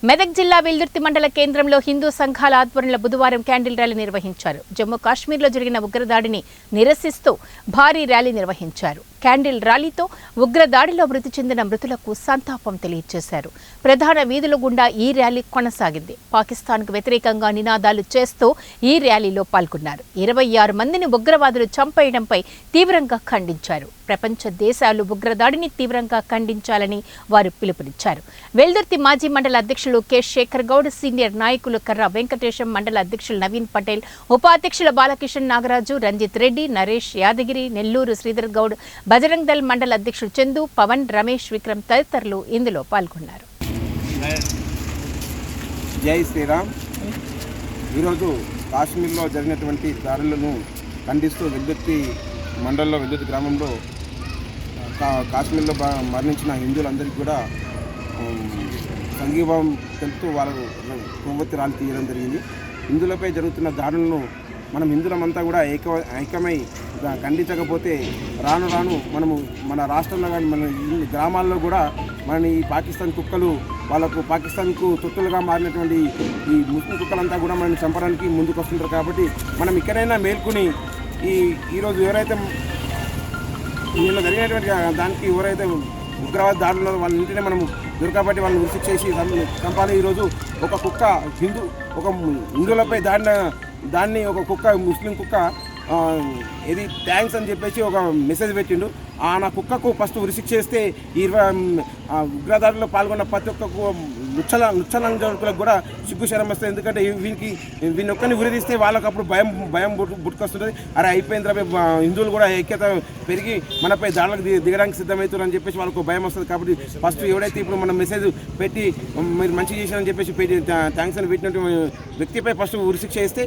మెదక్ జిల్లా వెల్దుర్తి మండల కేంద్రంలో హిందూ సంఘాల ఆధ్వర్యంలో బుధవారం క్యాండిల్ ర్యాలీ నిర్వహించారు. జమ్మూ కాశ్మీర్లో జరిగిన ఉగ్రదాడిని నిరసిస్తూ భారీ ర్యాలీ నిర్వహించారు. క్యాండిల్ ర్యాలీతో ఉగ్రదాడిలో మృతి చెందిన మృతులకు సంతాపం తెలియజేశారు. ప్రధాన వీధుల గుండా ఈ ర్యాలీ కొనసాగింది. పాకిస్తాన్కు వ్యతిరేకంగా నినాదాలు చేస్తూ ఈ ర్యాలీలో పాల్గొన్నారు. 26 మందిని ఉగ్రవాదులు చంపేయడంపై తీవ్రంగా ఖండించారు. ప్రపంచ దేశాలు ఉగ్రదాడిని తీవ్రంగా ఖండించాలని వారు పిలుపునిచ్చారు. వెల్దుర్తి మాజీ మండల అధ్యక్షులు కె శేఖర్ గౌడ్, సీనియర్ నాయకులు కర్ర వెంకటేశం, మండల అధ్యక్షులు నవీన్ పటేల్, ఉపాధ్యక్షులు బాలకిషన్ నాగరాజు, రంజిత్ రెడ్డి, నరేష్ యాదగిరి, నెల్లూరు శ్రీధర్ గౌడ్, బజరంగ్ దళ్ మండల అధ్యక్షులు చందు, పవన్, రమేష్, విక్రమ్ తదితరులు ఇందులో పాల్గొన్నారు. జై శ్రీరామ్. ఈరోజు కాశ్మీర్లో జరిగినటువంటి దాడులను ఖండిస్తూ వెల్దుర్తి మండలంలో వెల్దుర్తి గ్రామంలో కాశ్మీర్లో మరణించిన హిందువులందరికీ కూడా సంఘీభావం తెలుపుతూ వాళ్ళకు కొవ్వొత్తి రాళ్ళు తీయడం జరిగింది. హిందువులపై జరుగుతున్న దాడులను మనం హిందువులమంతా కూడా ఐక్యమై ఖండించకపోతే రాను రాను మనము మన రాష్ట్రంలో కానీ మన గ్రామాల్లో కూడా మన ఈ పాకిస్తాన్ కుక్కలు వాళ్ళకు పాకిస్తాన్కు తొత్తులుగా మారినటువంటి ఈ ముస్లిం కుక్కలంతా కూడా మనల్ని చంపడానికి ముందుకు వస్తుంటారు. కాబట్టి మనం ఇక్కడైనా మేల్కొని ఈరోజు ఎవరైతే నిన్న జరిగినటువంటి దానికి ఎవరైతే ఉగ్రవాద దాడుల్లో వాళ్ళ ఇంటినే మనం దొరకబట్టి వాళ్ళని ఉరిశిక్ష చేసి చంపాలి. ఈరోజు ఒక కుక్క హిందువులపై దాన్ని ఒక కుక్క ముస్లిం కుక్క ఇది థ్యాంక్స్ అని చెప్పేసి ఒక మెసేజ్ పెట్టిండు. నా కుక్కకు ఫస్ట్ ఉరిశిక్ష చేస్తే 20 ఉగ్రదాడిలో పాల్గొన్న ప్రతి ఒక్క నుచ్చలంజకులకు కూడా సిగ్గుశరం వస్తుంది. ఎందుకంటే వీని ఒక్కరిని ఉరిదీస్తే వాళ్ళకు అప్పుడు భయం పుట్టుకొస్తుంది. అరే అయిపోయిన తర్వాత హిందువులు కూడా ఐక్యత పెరిగి మనపై దాడులకు దిగడానికి సిద్ధమవుతారు అని చెప్పేసి వాళ్ళకు భయం వస్తుంది. కాబట్టి ఫస్ట్ ఎవరైతే ఇప్పుడు మనం మెసేజ్ పెట్టి మీరు మంచి చేశారని చెప్పేసి థ్యాంక్స్ అని పెట్టినట్టు వ్యక్తిపై ఫస్ట్ ఉరిశిక్ష చేస్తే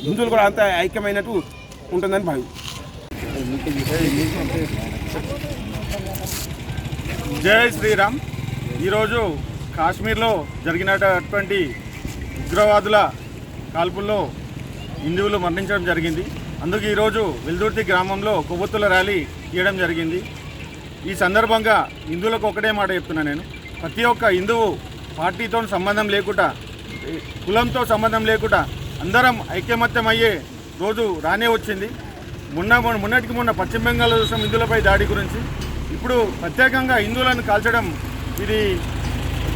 హిందువులు కూడా అంత ఐక్యమైనట్టు ఉంటుందని భావి. జై శ్రీరామ్. ఈరోజు కాశ్మీర్లో జరిగినటువంటి ఉగ్రవాదుల కాల్పుల్లో హిందువులు మరణించడం జరిగింది. అందుకు ఈరోజు వెల్దుర్తి గ్రామంలో కొవ్వొత్తుల ర్యాలీ తీయడం జరిగింది. ఈ సందర్భంగా హిందువులకు ఒకటే మాట చెప్తున్నా, నేను ప్రతి ఒక్క హిందువు పార్టీతో సంబంధం లేకుండా, కులంతో సంబంధం లేకుండా అందరం ఐకమత్యమయ్యే రోజు రానే వచ్చింది. మొన్నటికి మొన్న పశ్చిమ బెంగాల్లో చూసిన హిందువులపై దాడి గురించి ఇప్పుడు ప్రత్యేకంగా హిందువులను కాల్చడం ఇది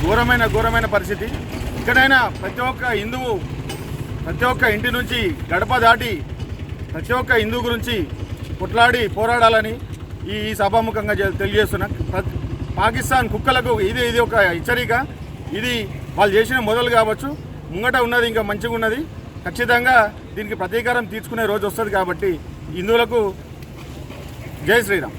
ఘోరమైన పరిస్థితి. ఇక్కడైనా ప్రతి ఒక్క హిందువు ప్రతి ఒక్క ఇంటి నుంచి గడప దాటి ప్రతి ఒక్క హిందువు గురించి కొట్లాడి పోరాడాలని ఈ సభాముఖంగా తెలియజేస్తున్నా. పాకిస్తాన్ కుక్కలకు ఇది ఒక హెచ్చరిక. ఇది వాళ్ళు చేసిన మొదలు కావచ్చు, ముంగట ఉన్నది ఇంకా మంచిగా ఉన్నది. ఖచ్చితంగా దీనికి ప్రతీకారం తీర్చుకునే రోజు వస్తుంది. కాబట్టి హిందువులకు జై శ్రీరామ్.